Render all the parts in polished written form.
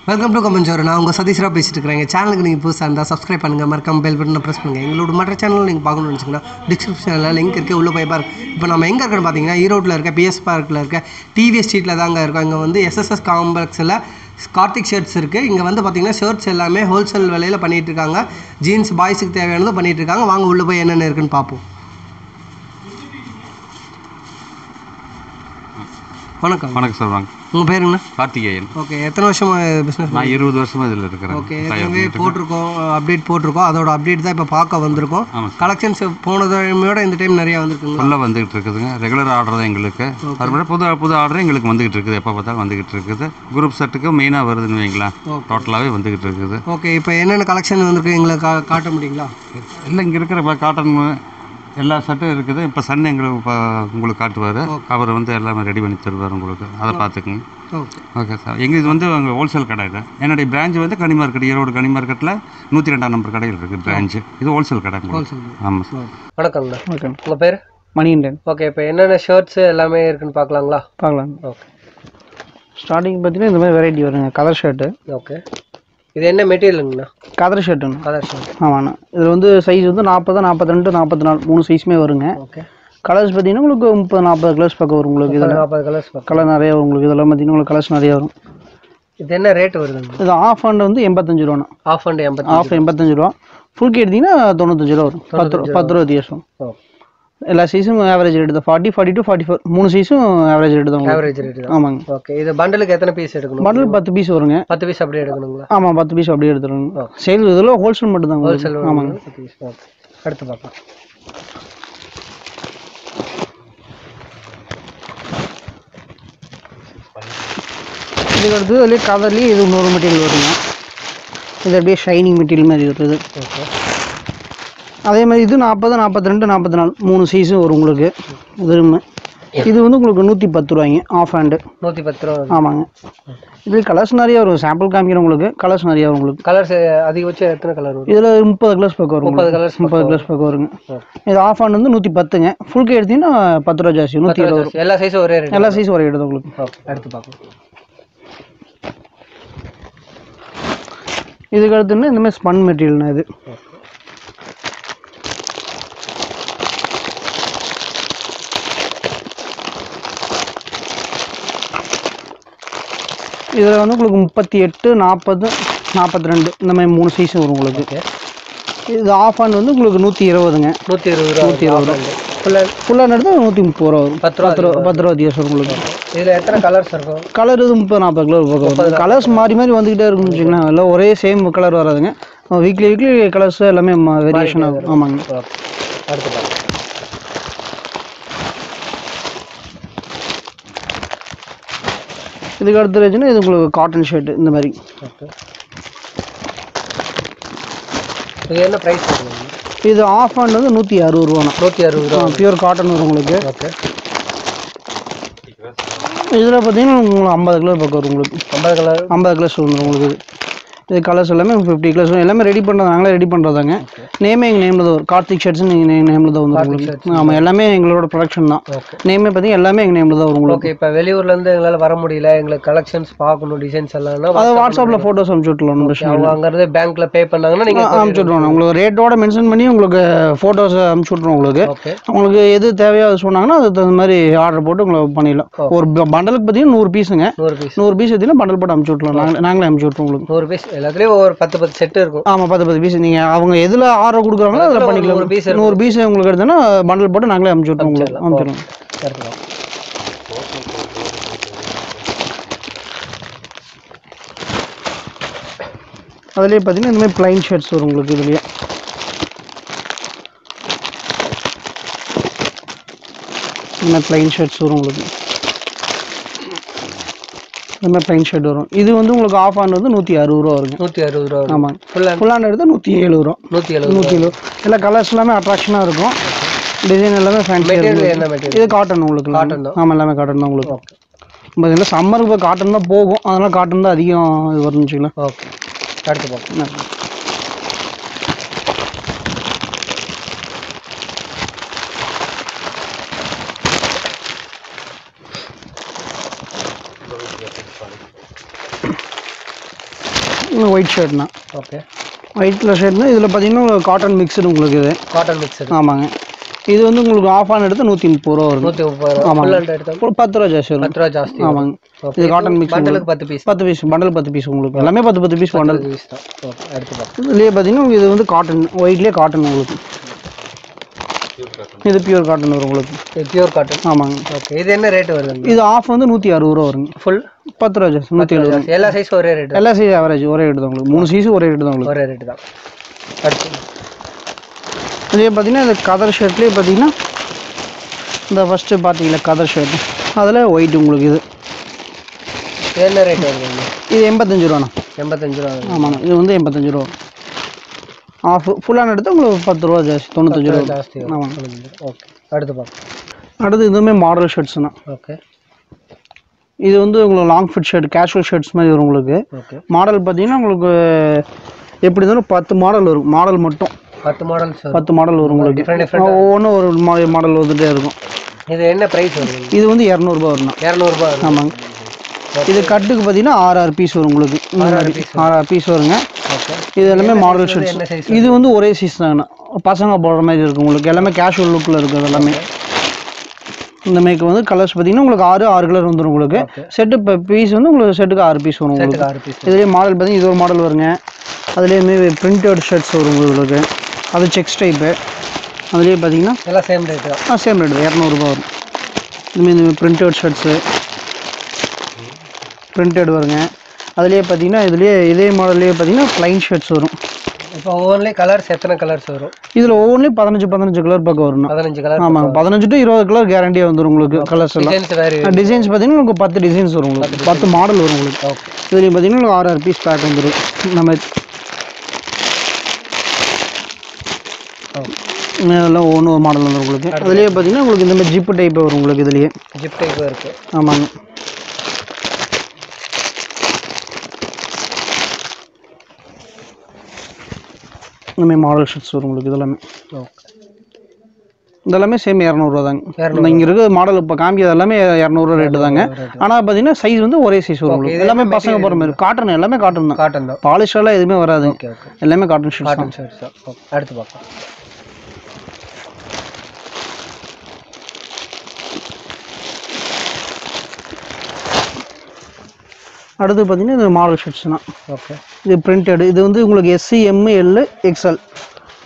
Welcome to comment. நான் உங்கள் சதீஷ்ரா பேசிட்டு இருக்கிறேன். எங்கள் சேனலுக்கு நீங்கள் புதுசாக இருந்தால் சப்ஸ்கிரைப் பண்ணுங்கள், மறக்காம பெல் பட்டனை ப்ரெஸ் பண்ணுங்கள். எங்களோட மற்ற சேனல் நீங்கள் பார்க்கணும்னு நினச்சிங்கன்னா டிஸ்கிரிப்ஷனில் லிங்க் இருக்குது, உள்ளே போய் பாருங்க. இப்போ நம்ம எங்கே இருக்குன்னு பார்த்தீங்கன்னா ஈரோட்டில் இருக்க பிஎஸ் பார்க்கில் இருக்க டிவிஎஸ் ஸ்ட்ரீட்டில் தாங்க இருக்கோம். இங்கே வந்து எஸ்எஸ்எஸ் காம்ப்ளெக்ஸில் கார்த்திக் ஷர்ட்ஸ் இருக்குது. இங்கே வந்து பார்த்தீங்கன்னா ஷர்ட்ஸ் எல்லாமே ஹோல்சேல் விலையில் பண்ணிகிட்டு இருக்காங்க. ஜீன்ஸ் பாய்ஸுக்கு தேவையானதும் பண்ணிகிட்டு இருக்காங்க. வாங்க உள்ளே போய் என்னென்ன இருக்குன்னு பார்ப்போம். வணக்கம். வணக்கம் சார். வாங்க. உங்கள் பேருங்கண்ணா? கார்த்திகேயன். ஓகே. எத்தனை வருஷமாக பிஸ்னஸ்? நான் 20 வருஷமாக இதில் இருக்கிறேன். ஓகே. ஏற்கனவே போட்டிருக்கோம், அப்டேட் போட்டிருக்கோம். அதோட அப்டேட் தான் இப்போ பார்க்க வந்திருக்கோம். கலெக்ஷன்ஸ் போன டைமோட இந்த டைம் நிறையா வந்துருக்குங்க. ஃபுல்லாக வந்துகிட்டு இருக்குதுங்க. ரெகுலர் ஆர்டர் தான் எங்களுக்கு. அதுபோல் புது ஆர்டர் எங்களுக்கு வந்துகிட்டு இருக்குது. எப்போ பார்த்தாலும் வந்துகிட்டு இருக்குது. குரூப் செட்டுக்கு மெயினாக வருதுன்னு வைங்களா, டோட்டலாகவே வந்துகிட்டு இருக்குது. ஓகே. இப்போ என்னென்ன கலெக்ஷன் வந்துருக்கு எங்களுக்கு காட்ட முடியுங்களா? இல்லை, இங்கே இருக்கிற காட்டன் எல்லா செட்டும் இருக்குது. இப்போ சன் எங்களுக்கு உங்களுக்கு காட்டுவார். அவர் வந்து எல்லாமே ரெடி பண்ணி தருவார் உங்களுக்கு. அதை பார்த்துக்குங்க. Okay sir. எங்கள் இது வந்து உங்கள் ஹோல்சேல் கடை. இது என்னுடைய பிரான்ச் வந்து கனி மார்க்கெட், ஈரோடு கனி மார்க்கெட்டில் 102ஆம் நம்பர் கடையில் இருக்குது பிரான்ச்சு. இது ஹோல்சேல் கடை. ஆமாம் சார். வணக்கம்ண்ணா. வணக்கம். உங்கள் பேர்? மணிகண்டன். ஓகே. இப்போ என்னென்ன ஷர்ட்ஸு எல்லாமே இருக்குன்னு பார்க்கலாங்களா? பார்க்கலாம். ஓகே. ஸ்டார்டிங் பார்த்தீங்கன்னா இந்த மாதிரி வெரைட்டி வருங்க. Colour shirt. ஓகே. இது என்ன மெட்டீரியலுங்கண்ணா? கதர் ஷர்ட்டுங்க. Colour shirt. ஆமாண்ணா. இதில் வந்து சைஸ் வந்து 40, 42, 44 3 சைஸுமே வருங்க. ஓகே. கலர்ஸ் பார்த்தீங்கன்னா உங்களுக்கு 30-40 கலர்ஸ் பக்கம் வரும் உங்களுக்கு. இதில் 40 கலர்ஸ் கலர் நிறையா வரும் உங்களுக்கு. இதெல்லாம் பார்த்தீங்கன்னா உங்களுக்கு கலர்ஸ் நிறையா வரும். இது என்ன ரேட் வருதுங்க? இது ஆஃப் ஹேண்ட் வந்து 85 ரூபாண்ணா. ஆஃப் ஹேண்ட் 85 ரூபா. ஃபுல் கே எடுத்தீங்கன்னா 95 ரூபா வரும். 10 ரூபா வித்தியாசம். எல்லா சைஸும் ஆவரேஜ் ரேட் தான். 40, 42, 44 3 சைஸும் ஆவரேஜ் ரேட் தான். ஆவரேஜ் ரேட் தான். ஆமாங்க. ஓகே. இது பண்டலுக்கு எத்தனை பீஸ் எடுக்கணும்? பண்டல் 10 பீஸ் வருங்க. 10 பீஸ் அப்படியே எடுக்கணுங்களா? ஆமாம், 10 பீஸ் அப்படியே எடுத்துருங்க. சேல் இதில் ஹோல்சேல் மட்டும் தான். ஹோல்சேல். ஆமாங்க. 10 பீஸ். ஓகே. அடுத்து பார்க்கலாம். இதுக்கு அடுத்து அதிலே கலர்லேயே இது இன்னொரு மெட்டீரியல் வருங்க. இது அப்படியே ஷைனிங் மெட்டீரியல் மாதிரி வருது. ஓகே. அதே மாதிரி இது 40, 42, 44 3 சைஸும் வரும் உங்களுக்கு. இது வந்து உங்களுக்கு 110 ரூபாய்ங்க ஆஃப் ஹேண்டு. 110 ரூபா. ஆமாங்க. இதில் கலர்ஸ் நிறையா வரும். சாம்பிள் காமிக்கிறேன் உங்களுக்கு. கலர்ஸ் நிறையா வரும் உங்களுக்கு. கலர்ஸ் அதிகபட்சம் எத்தனை கலர் வரும்? இதில் 30 கலர்ஸ் பக்கம் வரும். 30 கலர்ஸ் பக்கம் வருங்க. இது ஆஃப் ஹேண்ட் வந்து 110ங்க. ஃபுல் கே எடுத்தீங்கன்னா 10 ரூபா ஜாஸ்தி, 120 வரும். எல்லா சைஸும் ஒரே ரேட்? எல்லா சைஸும் ஒரே எடுத்து உங்களுக்கு. ஓகே. அடுத்து பார்க்கலாம். இதுக்கு அடுத்துன்னா இந்த மாதிரி ஸ்பன் மெட்டீரியல்னா இது. இதில் வந்து உங்களுக்கு 38, 40, 42 இந்த மாதிரி 3 சைஸும் வரும் உங்களுக்கு. இது ஆஃப் ஹேண்ட் வந்து உங்களுக்கு 120ங்க. 120 ரூபா. ஃபுல்லாக எடுத்து 130 ரூபா வரும். 10 ரூபா வித்தியாசம் உங்களுக்கு. இதில் எத்தனை கலர்ஸ் இருக்கும்? கலர் இது 30-40 கலர் பக்கம். கலர்ஸ் மாறி வந்துக்கிட்டே இருக்குன்னு வச்சுக்கோங்களேன். எல்லாம் ஒரே சேம் கலர் வராதுங்க. வீக்லி கலர்ஸ் எல்லாமே வேரியேஷன் ஆகும். ஆமாங்க. அடுத்து பார்க்கலாம். இதுக்கு அடுத்து இருந்துச்சுன்னா இது உங்களுக்கு காட்டன் ஷர்ட் இந்த மாதிரி. இது என்ன ப்ரைஸ் வருங்க? இது ஆஃப் ஹேண்ட் வந்து 160 ரூபாண்ணா. 160 ரூபா. பியூர் காட்டன் வரும் உங்களுக்கு. ஓகே. இதில் பார்த்தீங்கன்னா உங்களுக்கு 50 கலர் பக்கம் வரும் உங்களுக்கு. 50 கலர்ஸ் வந்துடும் உங்களுக்கு. இது கலர்ஸ் எல்லாமே 50 கலர்ஸ் எல்லாமே ரெடி பண்ணுறது. நாங்களே ரெடி பண்ணுறதாங்க. நேமே எங்கள் நேமில் தான் வரும். கார்த்திக் ஷர்ட்ஸ் எங்கள் நேமில் தான் வந்துடும் உங்களுக்கு. ஆமாம், எல்லாமே எங்களோட ப்ரொடக்ஷன் தான். நேமே பார்த்தீங்கன்னா எல்லாமே எங்கள் நேமில் தான் வரும் உங்களுக்கு. ஓகே. இப்போ வெளியூர்லேருந்து எங்களால் வர முடியல, எங்களுக்கு கலெக்ஷன்ஸ் பார்க்கணும், டிசைன்ஸ் எல்லாம், அதை வாட்ஸ்அப்பில் ஃபோட்டோஸ் அனுப்பிச்சு விட்ருலாம். அவங்க அங்கேருந்து பேங்க்கில் பே பண்ணாங்கன்னா நீங்கள் அனுப்பிச்சு விட்ருவாங்க. உங்களுக்கு ரேட்டோட மென்ஷன் பண்ணி உங்களுக்கு ஃபோட்டோஸ் அனுப்பிச்சு விட்ருவோம் உங்களுக்கு. உங்களுக்கு எது தேவையோ அது சொன்னாங்கன்னா அதுக்கு தகுந்த மாதிரி ஆர்டர் போட்டு உங்களுக்கு பண்ணிடலாம். ஒரு பண்டலுக்கு பார்த்தீங்கன்னா 100 பீஸுங்க. 100 பீஸ் எடுத்தீங்கன்னா பண்டல் போட்டு அனுப்பிச்சு விட்ருலாம். நாங்களே அனுப்பிச்சு விட்ருவோம் உங்களுக்கு. 100 பீஸ் எல்லாத்துலேயும் ஒரு 10 செட் இருக்கும். ஆமாம், 10 பீஸ். நீங்கள் அவங்க எதில் ஆர்டர் கொடுக்குறாங்களோ அதில் பண்ணிக்கலாம். 100 பீஸ் உங்களுக்கு எடுத்தோன்னா பண்டல் போட்டு நாங்களே அனுப்பிச்சு விட்ருவோம் உங்களுக்கு. அனுப்பிச்சிடுவோம். அதுலேயே பார்த்தீங்கன்னா இந்த மாதிரி பிளைன் ஷர்ட்ஸ் வரும் உங்களுக்கு. இதுலேயே இந்த மாதிரி பிளைன் ஷர்ட்ஸ் வரும் உங்களுக்கு. இந்த மாதிரி பிளைன் ஷர்ட் வரும். இது வந்து உங்களுக்கு ஆஃப் ஹேண்ட் வந்து 160 ரூபா வருங்க. 160 ரூபா. ஆமாங்க. ஃபுல் ஹேண்ட் எடுத்து 170 ரூபா. 170. எல்லா கலர்ஸ் எல்லாமே அட்ராக்ஷனாக இருக்கும். டிசைன் எல்லாமே ஃபேன்சி. இது காட்டன் உங்களுக்கு. காட்டன். ஆமாம், எல்லாமே காட்டன் தான் உங்களுக்கு. பார்த்தீங்கன்னா சம்மருக்கு இப்போ காட்டன் தான் போகும். அதனால் காட்டன் தான் அதிகம் இது வரும்னு வச்சுக்கலாம். ஓகே. அடுத்து பார்க்கலாம். ஒயிட் ஷர்ட்னா. ஓகே. ஒயிட்டில் ஷர்ட்னா இதில் பார்த்தீங்கன்னா காட்டன் மிக்சடு உங்களுக்கு இது. Cotton mixed. ஆமாங்க. இது வந்து உங்களுக்கு ஆஃப் ஆன் எடுத்து 130 ரூபா வரும். 130 ரூபா. ஆமாம். 10 ரூபா ஜாஸ்தி வரும். 10 ரூபா ஜாஸ்தி. ஆமாங்க. இது காட்டன் மிக்ஸ். பண்டலுக்கு 10 பீஸ். 10 பீஸ் பண்டல் 10 பீஸ் உங்களுக்கு எல்லாமே 10 பீஸ் பண்டல். ஓகே. அடுத்து பாருங்க. இதுலேயே பார்த்தீங்கன்னா இது வந்து காட்டன் ஒயிட்லேயே காட்டன் உங்களுக்கு. இது பியூர் காட்டன் வரும் உங்களுக்கு. Pure cotton. ஆமாங்க. ஓகே. இது என்ன ரேட் வருது? இது ஆஃப் வந்து 160 ரூபா வருங்க. ஃபுல் 10 ரூபா ஜாஸ்தி 170. எல்லா சைஸும் ஒரே ரேட். எல்லா சைஸ் ஆவரேஜ் ஒரே ரேட் தான் உங்களுக்கு. 3 சைஸும் ஒரே ரேட் தான் உங்களுக்கு. ஒரே ரேட் தான். அடுத்து இதே பார்த்தீங்கன்னா இந்த கதர் ஷர்ட்லேயே பார்த்தீங்கன்னா இந்த ஃபஸ்ட்டு பார்த்தீங்களா கதர் ஷர்ட் அதில் ஒயிட் உங்களுக்கு. இது என்ன ரேட் வருது? இது 85 ரூபாண்ணா. 85 ரூபா. ஆமாண்ணா. இது வந்து 85 ரூபா. ஆஃப் ஃபுல்லான எடுத்து உங்களுக்கு 10 ரூபா ஜாஸ்தி 95 ரூபா ஜாஸ்தி. ஆமாம். ஓகே. அடுத்து பார்க்கலாம். அடுத்து இதுவுமே மாடல் ஷர்ட்ஸ்ண்ணா. ஓகே. இது வந்து உங்களுக்கு long fit shirt casual shirts மாதிரி வரும் உங்களுக்கு. ஓகே. மாடல் பார்த்தீங்கன்னா உங்களுக்கு எப்படி இருந்தாலும் 10 மாடல் வரும். மாடல் மட்டும் 10 மாடல் வரும் உங்களுக்கு. ஒவ்வொன்றும் ஒரு மாடல் வந்துட்டே இருக்கும். இது என்ன ப்ரைஸ் வரும்? இது வந்து 200 ரூபா வரும். 200 ரூபா. ஆமாங்க. இது கட்டுக்கு பார்த்தீங்கன்னா 6 பீஸ் வரும் உங்களுக்கு. 6 பீஸ் வருங்க. இது எல்லாமே மாடல் ஷர்ட்ஸ். இது வந்து ஒரே சைஸ் தாங்கண்ணா. பசங்க போடுற மாதிரி இருக்கும் உங்களுக்கு. எல்லாமே கேஷுவல் லுக்கில் இருக்குது எல்லாமே. இந்த மேக்கு வந்து கலர்ஸ் பார்த்தீங்கன்னா உங்களுக்கு 6 கலர் வந்துடும் உங்களுக்கு. செட்டு இப்போ பீஸ் வந்து உங்களுக்கு செட்டுக்கு 6 பீஸ் வரும் உங்களுக்கு. இதுலேயே மாடல் பார்த்தீங்கன்னா இது ஒரு மாடல் வருங்க. அதுலேயுமே பிரிண்டட் ஷர்ட்ஸ் வரும் உங்களுக்கு. அது செக்ஸ் டைப்பு. அதுலேயே பார்த்தீங்கன்னா எல்லாம் சேம் ரேட்டு தான். சேம் ரேட்டு 200 ரூபா வரும். இதுமாரி இந்த பிரிண்டட் ஷர்ட்ஸு பிரிண்டட் வருங்க. அதுலேயே பார்த்தீங்கன்னா இதே மாடல்லையே பார்த்தீங்கன்னா ப்ளைன் ஷர்ட்ஸ் வரும். இப்போ ஒவ்வொன்றுலேயும் கலர்ஸ் எத்தனை கலர்ஸ் வரும்? இதில் ஒவ்வொன்றுலையும் 15 கலர் பக்கம் வரும். 15 கலர். ஆமாங்க. 15 to 20 கலர் கேரண்டியாக வந்துடும் உங்களுக்கு. கலர்ஸ் எல்லாம் டிசைன்ஸ் பார்த்தீங்கன்னா உங்களுக்கு 10 டிசைன்ஸ் வரும் உங்களுக்கு. 10 மாடல் வரும் உங்களுக்கு. இதுலேயும் பார்த்தீங்கன்னா உங்களுக்கு 6 பீஸ் பேக் வந்துடும். நம்ம இதெல்லாம் ஒவ்வொன்று ஒரு மாடல் வந்துடும் உங்களுக்கு. அதுலேயே பார்த்தீங்கன்னா உங்களுக்கு இந்த மாதிரி ஜிப்பு டைப்பு வரும் உங்களுக்கு. இதுலேயே ஜிப் டைப்பு இருக்குது. ஆமாங்க. இந்தமாதிரி மாடல் ஷர்ட்ஸ் வரும் உங்களுக்கு. இதெல்லாமே சேம் 200 ரூபா தாங்க. இங்கே இருக்கிற மாடல் இப்போ காமிக்கிறது எல்லாமே 200 ரூபா ரேட்டு தாங்க. ஆனால் பார்த்தீங்கன்னா சைஸ் வந்து ஒரே சைஸ் வரும் உங்களுக்கு. எல்லாமே பசங்க போகிற மாதிரி காட்டன். எல்லாமே காட்டன் தான். காட்டன் தான். பாலிஸ்டர்லாம் எதுவுமே வராது. எல்லாமே காட்டன் ஷர்ட்ஸ். அடுத்து பார்க்கலாம். அடுத்து பார்த்தீங்கன்னா இது மாடல் ஷர்ட்ஸ்னா. ஓகே. இது பிரிண்டட். இது வந்து உங்களுக்கு SC M L XL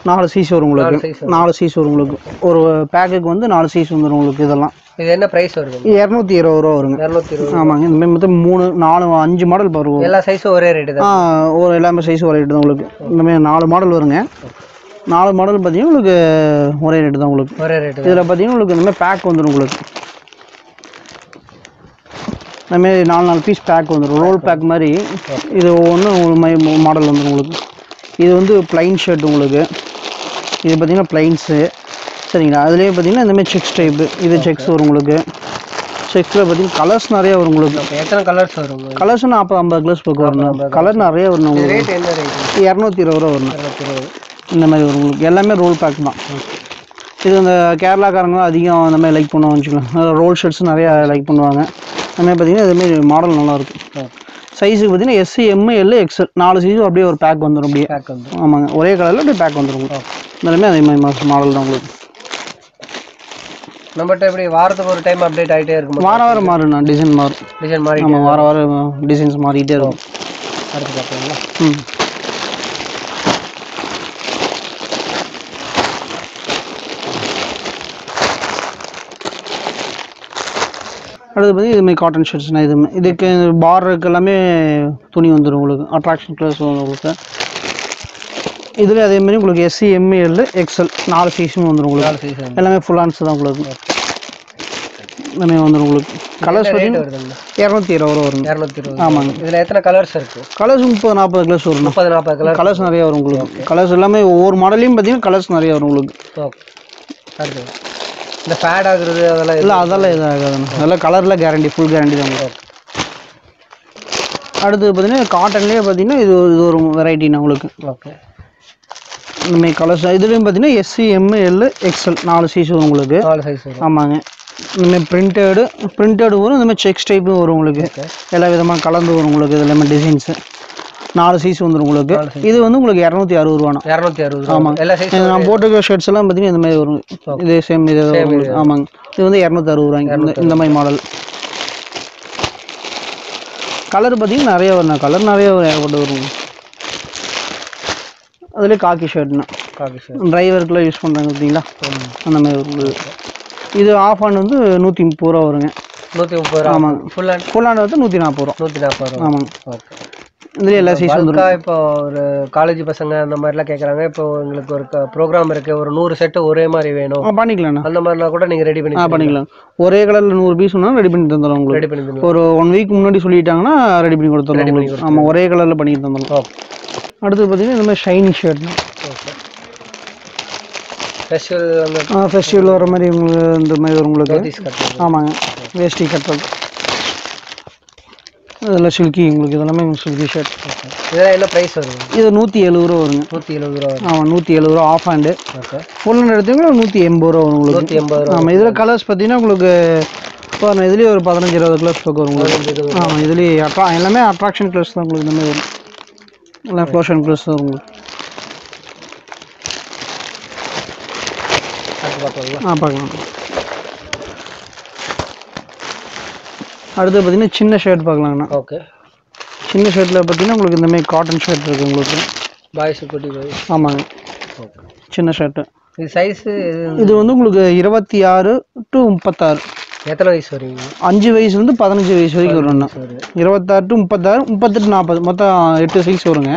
4 size வரும் உங்களுக்கு. 4 சைஸ் வரும் உங்களுக்கு. ஒரு பேக்குக்கு வந்து 4 சைஸ் வந்துடும் உங்களுக்கு. இதெல்லாம் இது என்ன ப்ரைஸ் வருது? 220 ரூபா வருங்க. 220. ஆமாங்க. இந்த மாதிரி மொத்தம் 3 4 5 மாடல் வரும். எல்லா சைஸும் ஒரே ரேட்டு தான். எல்லாமே சைஸும் ஒரே ரேட்டு தான் உங்களுக்கு. இந்த மாதிரி 4 மாடல் வருங்க. 4 மாடல் பார்த்தீங்கன்னா உங்களுக்கு ஒரே ரேட்டு தான் உங்களுக்கு. ஒரே ரேட்டு. இதில் பார்த்தீங்கன்னா உங்களுக்கு இந்த மாதிரி பேக் வந்துடும் உங்களுக்கு. அதுமாரி 4 பீஸ் பேக் வந்துடும். ரோல் பேக் மாதிரி. இது ஒவ்வொன்றும் ஒரு மாடல் வந்துடும் உங்களுக்கு. இது வந்து ப்ளைன் ஷர்ட் உங்களுக்கு. இது பார்த்தீங்கன்னா ப்ளைன்ஸு. சரிங்களா. அதுலேயே பார்த்தீங்கன்னா இந்தமாதிரி செக்ஸ் டைப்பு. இது செக்ஸ் வரும் உங்களுக்கு. செக்ஸில் பார்த்தீங்கன்னா கலர்ஸ் நிறைய வரும் உங்களுக்கு. எத்தனை கலர்ஸ் வரும்? கலர்ஸ் 40-50 கலர்ஸ் பக்கம் வரணும். கலர் நிறைய வரணும் உங்களுக்கு. ரேட் என்ன ரேட்? 220 ரூபா வரணும். இந்த மாதிரி வரும் உங்களுக்கு. எல்லாமே ரோல் பேக் தான். இது இந்த கேரளாக்காரங்களும் அதிகம் அந்த மாதிரி லைக் பண்ணுவாங்க வச்சுக்கலாம். ரோல் ஷர்ட்ஸ் நிறையா லைக் பண்ணுவாங்க. அதுமாதிரி பார்த்தீங்கன்னா இதுமாரி மாடல் நல்லாயிருக்கும். சைஸுக்கு பார்த்தீங்கன்னா SC M L XL 4 சைஸும் அப்படியே ஒரு பேக் வந்துடும். அப்படியே பேக் வந்துடும். ஆமாங்க. ஒரே கலரில் அப்படியே பேக் வந்துடும். எல்லாமே அதே மாதிரி மாடல் தான் உங்களுக்கு. நம்மகிட்ட எப்படி வாரத்துக்கு ஒரு டைம் அப்டேட் ஆகிட்டே இருக்கும்? வாரம் மாறுண்ணா. டிசைன் மாறி. ஆமாம். வாரம் டிசைன்ஸ் மாறிக்கிட்டே இருக்கும். அடுத்து பார்க்கலாங்களா? அடுத்து பார்த்தீங்கன்னா இதுமாதிரி காட்டன் ஷர்ட்ஸ்னால் இதுக்கு பார்டருக்கு எல்லாமே துணி வந்துடும் உங்களுக்கு. அட்ராக்ஷன் கலர்ஸ் வரும் உங்களுக்கு. இதில் அதேமாதிரி உங்களுக்கு SC M L XL 4 சைஸும் வந்துடும் உங்களுக்கு. எல்லாமே ஃபுல் ஹேண்ட்ஸ் தான் உங்களுக்கு. எல்லாமே வந்துடும் உங்களுக்கு. கலர்ஸ் பார்த்தீங்கன்னா 220 ரூபா வரும். 220. ஆமாங்க. இதில் எத்தனை கலர்ஸ் இருக்குது? கலர்ஸ் 30-40 கலர்ஸ் வரும். 30-40 கலர். கலர்ஸ் நிறைய வரும் உங்களுக்கு. கலர்ஸ் எல்லாமே ஒவ்வொரு மாடலையும் பார்த்தீங்கன்னா கலர்ஸ் நிறைய வரும் உங்களுக்கு. அடுத்து இந்த ஃபேட் ஆகுறது அதெல்லாம் இல்லை. அதெல்லாம் எதுவும் ஆகாதுண்ணா. அதெல்லாம் கலரில் கேரண்டி. ஃபுல் கேரண்டி தான் உங்களுக்கு. அடுத்து பார்த்தீங்கன்னா காட்டன்லேயே பார்த்தீங்கன்னா இது ஒரு வெரைட்டிண்ணா உங்களுக்கு. ஓகே. இந்தமாதிரி கலர்ஸ். இதுலேயும் பார்த்தீங்கன்னா SC M L XL 4 size வரும் உங்களுக்கு. 4 சைஸ் வரும். ஆமாங்க. இந்தமாதிரி பிரிண்டடு வரும். இந்தமாதிரி செக்ஸ் டைப்பும் வரும் உங்களுக்கு. எல்லா விதமாக கலந்து வரும் உங்களுக்கு. இது எல்லாமே டிசைன்ஸு. 4 சைஸ் வந்துடும் உங்களுக்கு. இது வந்து உங்களுக்கு 260 ரூபாண்ணா. 260. ஆமாங்க. எல்லா சைஸ் நான் போட்டுக்க ஷர்ட்ஸ் எல்லாம் பார்த்தீங்கன்னா இந்த மாதிரி வரும். இதே சேம் இதே உங்களுக்கு. ஆமாங்க. இது வந்து 260 ரூபாய்ங்க இந்த மாதிரி மாடல். கலர் பார்த்தீங்கன்னா நிறைய வரும். கலர் நிறைய ஏகப்பட்டு வரும். அதுலேயே காக்கி ஷர்ட்னா டிரைவருக்குலாம் யூஸ் பண்ணுறாங்க பார்த்தீங்களா, அந்த மாதிரி வரும். இது ஆஃப் ஹேண்ட் வந்து 130 ரூபா வருங்க. 130 ரூபா. ஆமாங்க. ஃபுல் ஹேண்ட் வந்து 140 ரூபா. 140 ரூபா. ஆமாங்க. ஓகே. இதுலேயே எல்லா சைஸ் வந்துடும். இப்போ ஒரு காலேஜ் பசங்க அந்த மாதிரிலாம் கேட்குறாங்க. இப்போ உங்களுக்கு ஒரு ப்ரோக்ராம் இருக்குது, ஒரு 100 செட்டு ஒரே மாதிரி வேணும், பண்ணிக்கலாம்ண்ணா. அந்த மாதிரினா கூட நீங்கள் ரெடி பண்ணி பண்ணிக்கலாம். ஒரே கலரில் 100 பீஸ் வேணாலும் ரெடி பண்ணி தந்துடலாம் உங்களுக்கு. ரெடி பண்ணி தந்துடலாம். ஒரு 1 வீக் முன்னாடி சொல்லிட்டாங்கன்னா ரெடி பண்ணி கொடுத்துடலாம் உங்களுக்கு. ஆமாம், ஒரே கலரில் பண்ணி தந்துடலாம். அடுத்து பார்த்தீங்கன்னா இந்த மாதிரி ஷைனிங் ஷர்ட்னா ஃபெஸ்டிவல் வர மாதிரி உங்களுக்கு இந்த மாதிரி வரும் உங்களுக்கு. ஆமாங்க. வேஷ்டி கட்டுறது இதெல்லாம் சில்கி உங்களுக்கு. இதெல்லாமே சில்கி ஷர்ட். இதெல்லாம் என்ன ப்ரைஸ் வருங்க? இது 170 ரூபா வருங்க. 170 ரூபா. ஆமாம், 170 ரூபா ஆஃப் ஹேண்டு. ஃபுல் ஹேண்ட் எடுத்தீங்கன்னா 180 ரூபா வரும் உங்களுக்கு. 180 ரூபா. ஆமாம். இதில் கலர்ஸ் பார்த்தீங்கன்னா உங்களுக்கு இதுலேயே ஒரு 15-20 கலர்ஸ் பக்கம் வரும் உங்களுக்கு. ஆமாம். இதுலேயே எல்லாமே அட்ராக்ஷன் கலர்ஸ் தான் உங்களுக்கு. இந்த மாதிரி வரும். எல்லாம் ஃப்ளோஷன் கலர்ஸ் தான் உங்களுக்கு. பார்க்கலாம். அடுத்து பார்த்தீங்கன்னா சின்ன ஷர்ட் பார்க்கலாங்கண்ணா. ஓகே. சின்ன ஷர்ட்டில் பார்த்தீங்கன்னா உங்களுக்கு இந்த மாதிரி காட்டன் ஷர்ட் இருக்குது உங்களுக்கு. பாய்ஸ் குட்டி பாய்ஸ். ஆமாங்க. ஓகே. சின்ன ஷர்ட்டு. இது சைஸு இது வந்து உங்களுக்கு 26 to 36. எத்தனை வயசு வருவீங்க? 5 வயசுலேருந்து 15 வயசு வரைக்கும் வரும்ண்ணா. 26 to 36, 38 40 மொத்தம் 8 சைஸ் வருங்க.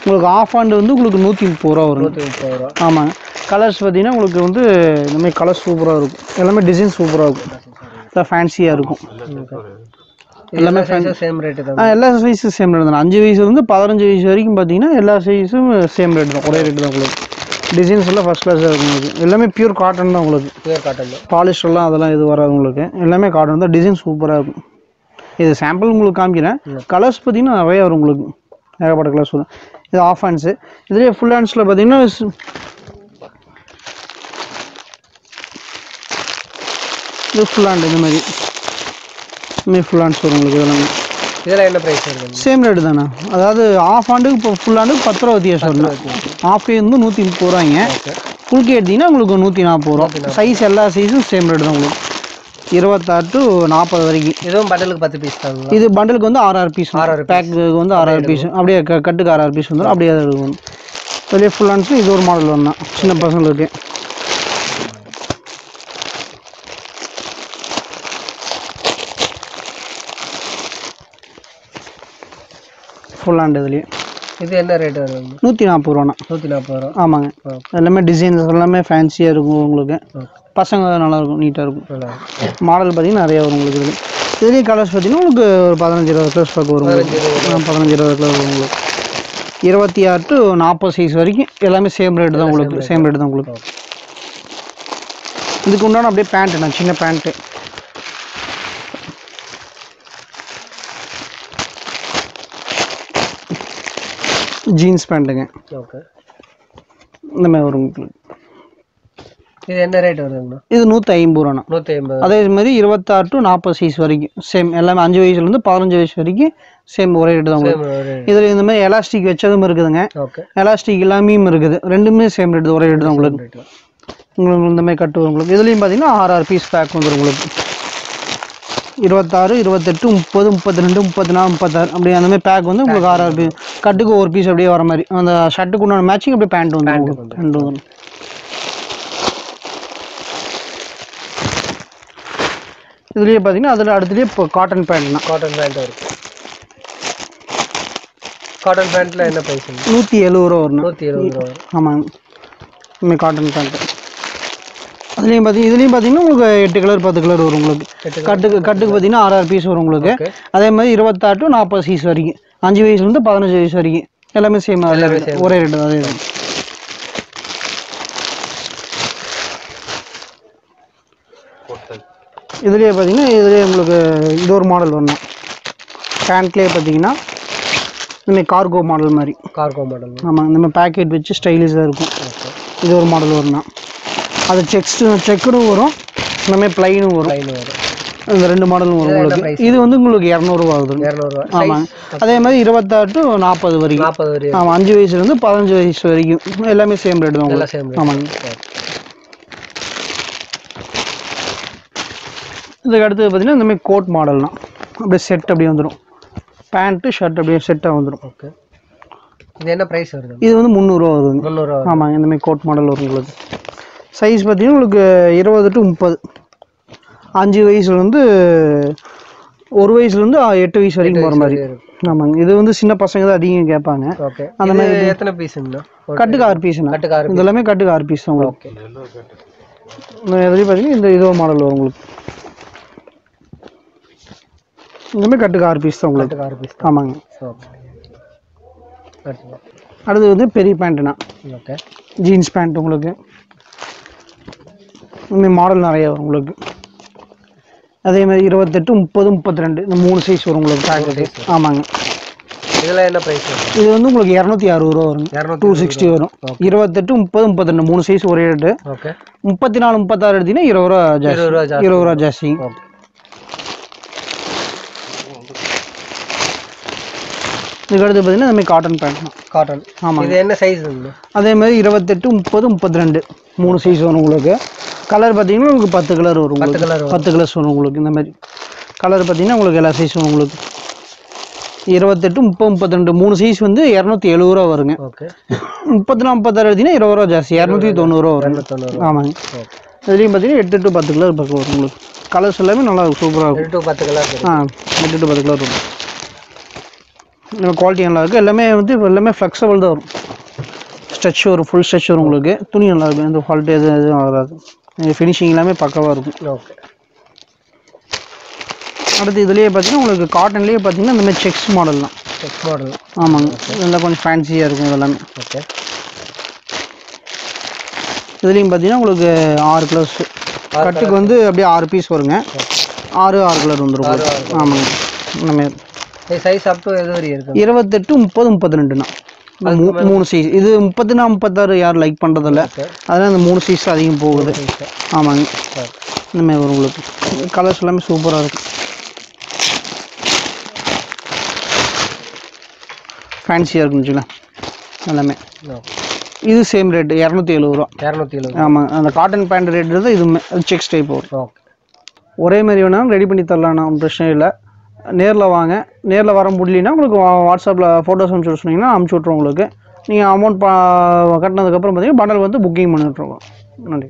உங்களுக்கு ஆஃப் ஹேண்டு வந்து உங்களுக்கு 130 ரூபா வரும். 130 ரூபா. ஆமாங்க. கலர்ஸ் பார்த்தீங்கன்னா உங்களுக்கு வந்து இந்த மாதிரி கலர் சூப்பராக இருக்கும். எல்லாமே டிசைன் சூப்பராக இருக்கும். எல்லாம் ஃபேன்சியாக இருக்கும். எல்லாமே சேம் ரேட்டு தான். எல்லா சைஸும் சேம் ரேட் தான். 5 வயசுலேருந்து 15 வயசு வரைக்கும் பார்த்தீங்கன்னா எல்லா சைஸும் சேம் ரேட் தான். ஒரே ரேட்டு தான் உங்களுக்கு. டிசைன்ஸ் எல்லாம் ஃபஸ்ட் கிளாஸாக இருக்கும் உங்களுக்கு. எல்லாமே பியூர் காட்டன் தான் உங்களுக்கு. பியூர் காட்டன் தான். பாலிஸ்டர்லாம் அதெல்லாம் இது வராது உங்களுக்கு. எல்லாமே காட்டன் தான். டிசைன் சூப்பராக இருக்கும். இது சாம்பிள் உங்களுக்கு காமிக்கிறேன். கலர்ஸ் பார்த்தீங்கன்னா நிறையா வரும் உங்களுக்கு. ஏகப்பட்ட கலர்ஸ் வரும். இது ஆஃப் ஹேண்ட்ஸு. இதுலேயே ஃபுல் ஹேண்ட்ஸில் பார்த்தீங்கன்னா இது ஃபுல் ஹேண்ட் இந்த மாதிரி ஃபுல் ஹேண்ட்ஸ் வரும் உங்களுக்கு. இதெல்லாம் என்ன ப்ரைஸ் வருது? சேம் ரேட்டு தானே. அதாவது ஆஃப் ஹேண்டுக்கு இப்போ ஃபுல் ஹேண்டுக்கு 10 ரூபா வித்தியாசம் வரும். ஆஃப் கே வந்து 130 ரூபாய்ங்க. ஃபுல் கே எடுத்தீங்கன்னா உங்களுக்கு 140 ரூபா. சைஸ் எல்லா சைஸும் சேம் ரேட்டு தான் உங்களுக்கு. 26 to 40 வரைக்கும். இதுவும் பண்டலுக்கு 10 பீஸ் தான். இது பண்டலுக்கு வந்து 6 பீஸ். பேக்கு வந்து 6 பீஸ். அப்படியே கட்டுக்கு 6 பீஸ் வந்துடும். அப்படியே தான் இருக்கும். வெளியே ஃபுல் ஹேண்ட்ஸு இது ஒரு மாடல் ஒன்று தான் சின்ன பசங்களுக்கு. ஃபுல் ஹேண்ட் இதுலேயே. இது என்ன ரேட் வருது? 140 ரூபாண்ணா. 140 ரூபா. ஆமாங்க. எல்லாமே டிசைன்ஸ் எல்லாமே ஃபேன்சியாக இருக்கும் உங்களுக்கு. பசங்க நல்லாயிருக்கும், நீட்டாக இருக்கும். மாடல் பார்த்தீங்கன்னா நிறையா வரும் உங்களுக்கு. இதுலேயே கலர்ஸ் பார்த்தீங்கன்னா உங்களுக்கு ஒரு 15-20 கலர்ஸ் பக்கம் வரும். 15-20 கலர் வரும் உங்களுக்கு. 26 to 40 சைஸ் வரைக்கும் எல்லாமே சேம் ரேட்டு தான் உங்களுக்கு. சேம் ரேட்டு தான் உங்களுக்கு. இதுக்கு உண்டான அப்படியே பேண்ட்டு நான் சின்ன பேண்ட்டு. ஜீன்ஸ் பேண்ட்டுங்க. ஓகே. இந்த மாதிரி வரும் உங்களுக்கு. இது என்ன ரேட் வருதுங்கண்ணா? இது 150 ரூபாண்ணா. 150. அதே மாதிரி 26 to 40 சைஸ் வரைக்கும் சேம். எல்லாமே 5 வயசுலேருந்து 15 வயசு வரைக்கும் சேம் ஒரே ரேட்டு தான் உங்களுக்கு. இதில் இந்த மாதிரி எலாஸ்டிக் வச்சதும் இருக்குதுங்க. ஓகே. எலாஸ்டிக் எல்லாமே இருக்குது. ரெண்டுமே சேம் ரேட்டு, ஒரே ரேட்டு தான் உங்களுக்கு. உங்களுக்கு இந்த மாதிரி கட்டு வரும் உங்களுக்கு. இதுலேயும் பார்த்தீங்கன்னா 6 பீஸ் பேக் வந்துடும் உங்களுக்கு. 26, 28, 30, 32, 34, 36 அப்படி அந்த மாதிரி பேக் வந்து உங்களுக்கு 6 பீஸ். கட்டுக்கு ஒரு பீஸ் அப்படியே வர மாதிரி. அந்த ஷர்ட்டுக்கு உண்டான மேட்சிங் அப்படியே பேண்ட் வந்துடும். பேண்ட் வந்துடும். இதுலேயே பார்த்தீங்கன்னா அதில் அடுத்துலேயே இப்போ காட்டன் பேண்ட்னா. காட்டன் பேண்ட் இருக்குது. காட்டன் பேண்ட்டில் என்ன ப்ரைஸ்? 170 ரூபா வரணும். 170 ரூபா. ஆமாங்க. இனிமேல் காட்டன் பேண்ட்டு. இதுலேயும் பார்த்தீங்கன்னா உங்களுக்கு 8 கலர் 10 கலர் வரும் உங்களுக்கு. கட்டுக்கு பார்த்தீங்கன்னா 6 பீஸ் வரும் உங்களுக்கு. அதே மாதிரி 26 to 40 சைஸ் வரைக்கும் 5 வயசுலேருந்து 15 வயசு வரைக்கும் எல்லாமே சேம் ஒரே ரேட்டு. அதே இதுலேயே பார்த்தீங்கன்னா இதுலேயே உங்களுக்கு இது ஒரு மாடல் வரணும். பேண்ட்லேயே பார்த்தீங்கன்னா இந்தமாதிரி கார்கோ மாடல் மாதிரி. Cargo model. ஆமாம். இந்த மாதிரி பேக்கெட் வச்சு ஸ்டைலிஷாக இருக்கும். இது ஒரு மாடல் வரணும். அது செக்குடும் வரும், இந்தமாதிரி ப்ளைனும் வரும். இந்த 2 மாடலும் வரும் உங்களுக்கு. இது வந்து உங்களுக்கு 200 ரூபா ஆகுது. 200 ஆமாங்க. அதே மாதிரி 26 to 40 வரைக்கும். 40 வரைக்கும். ஆமாம், 5 வயசுலேருந்து 15 வயசு வரைக்கும் எல்லாமே சேம் ரேட் தான் உங்களுக்கு. ஆமாங்க. இதுக்கு அடுத்தது பார்த்தீங்கன்னா இந்த மாதிரி கோட் மாடல்னா அப்படியே செட் அப்படியே வந்துடும். பேண்ட்டு ஷர்ட் அப்படியே செட்டாக வந்துடும். ஓகே. இது என்ன ப்ரைஸ் வருது? இது வந்து 300 ரூபா வருது. 300 ரூபா. ஆமாங்க. இந்த மாதிரி கோட் மாடல் வரும் உங்களுக்கு. சைஸ் பார்த்தீங்கன்னா உங்களுக்கு 20 to 30. 5 வயசுலேருந்து 1 வயசுலேருந்து 8 வயசு வரைக்கும் போகிற மாதிரி. ஆமாங்க. இது வந்து சின்ன பசங்க தான் அதிகம் கேட்பாங்க. ஓகே. அந்த மாதிரி எத்தனை பீஸுங்கண்ணா? கட்டுக்கு 6 பீஸுண்ணா. கட்டுக்கு 6 இது எல்லாமே கட்டுக்கு 6 பீஸ் தான் உங்களுக்கு. ஓகே. இதுலேயும் பார்த்தீங்கன்னா இந்த இதோ மாடல் வரும் உங்களுக்கு. இதுவுமே கட்டுக்கு 6 பீஸ் தான் உங்களுக்கு. கட்டுக்கு 6 பீஸ். ஆமாங்க. ஓகே. அடுத்து வந்து பெரிய பேண்ட்டுண்ணா. ஓகே. ஜீன்ஸ் பேண்ட் உங்களுக்கு. இந்த மாடல் நிறைய வரும் உங்களுக்கு. அதே மாதிரி 28, 30, 32 இந்த 3 சைஸ் வரும் உங்களுக்கு பேக்கெட்டு. ஆமாங்க. இதெல்லாம் என்ன ப்ரைஸ் வரும்? இது வந்து உங்களுக்கு 260 ரூபா வருங்க. 260 வரும். 28, 30, 32 3 சைஸ் ஒரே ரேட்டு. ஓகே. 34, 36 எடுத்தீங்கன்னா 20 ரூபா ஜாஸ்தி. 20 ரூபா ஜாஸ்தி. ஓகே. இதுக்கு அடுத்து பார்த்தீங்கன்னா இந்த மாதிரி காட்டன் பேண்ட். காட்டன். ஆமாம். இது என்ன சைஸ் இருக்குது? அதே மாதிரி 28, 30, 32 3 சைஸ் வரும் உங்களுக்கு. கலர் பார்த்தீங்கன்னா உங்களுக்கு 10 கலர் வரும். 10 கலர்ஸ் வரும் உங்களுக்கு. இந்த மாதிரி கலர் பார்த்தீங்கன்னா உங்களுக்கு எல்லா சைஸ் வரும் உங்களுக்கு. 28, 30, 32 3 சைஸ் வந்து 270 ரூபா வருங்க. ஓகே. 34, 36 எடுத்தீங்கன்னா 20 ரூபா ஜாஸ்தி. 290 ரூபா வரும். ஆமாங்க. இதுலேயும் பார்த்தீங்கன்னா 8 to 10 கலர் பக்கம் வரும் உங்களுக்கு. கலர்ஸ் எல்லாமே நல்லா சூப்பராக இருக்கும். 8 to 10 கலர். 8 to 10 கலர் வரும். குவாலிட்டி நல்லா இருக்குது. எல்லாமே வந்து எல்லாமே ஃப்ளெக்சிபிள் தான் வரும். ஸ்ட்ரெச் வரும். ஃபுல் ஸ்ட்ரெச் வரும் உங்களுக்கு. துணி நல்லா இருக்கும். எந்த குவாலிட்டி எதுவும் வராது. ஃபினிஷிங் எல்லாமே பக்கவாக இருக்கும். ஓகே. அடுத்து இதுலேயே பார்த்தீங்கன்னா உங்களுக்கு காட்டன்லேயே பார்த்தீங்கன்னா இந்த மாதிரி செக்ஸ் மாடல்லாம். Sex model. ஆமாங்க. இதெல்லாம் கொஞ்சம் ஃபேன்சியாக இருக்கும் இதெல்லாமே. ஓகே. இதுலேயும் பார்த்தீங்கன்னா உங்களுக்கு 6 கலர்ஸ். கட்டுக்கு வந்து அப்படியே 6 பீஸ் வருங்க. 6 கலர் வந்துடும். ஆமாங்க. இந்த மாதிரி சைஸ் அப் டு எது வரையும் இருக்கு? 28, 30, 32ண்ணா. 3 சைஸ். இது 34, 36 யாரும் லைக் பண்ணுறதில்ல. அதனால் இந்த 3 சைஸ் அதிகம் போகுது. ஆமாங்க. இந்த மாதிரி வரும் உங்களுக்கு. கலர்ஸ் எல்லாமே சூப்பராக இருக்கும். ஃபேன்சியாக இருக்குன்னு வச்சுக்கலாம் எல்லாமே. இது சேம் ரேட்டு 270 ரூபா. 270. ஆமாங்க. அந்த காட்டன் பேண்ட் ரேட் தான் இதுவுமே. அது செக்ஸ் டைப் வரும். ஓகே. ஒரே மாதிரி வேணாலும் ரெடி பண்ணி தரலாம்ண்ணா. பிரச்சனை இல்லை. நேரில் வாங்க. நேரில் வர முடியலன்னா உங்களுக்கு வாட்ஸ்அப்பில் ஃபோட்டோஸ் அனுப்பிச்சு சொன்னீங்கன்னா அனுப்பிச்சி விட்ருவோம் உங்களுக்கு. நீங்கள் அமௌண்ட் கட்டினதுக்கப்புறம் பார்த்தீங்கன்னா பண்டல் வந்து புக்கிங் பண்ணி விட்ருவோம். நன்றி.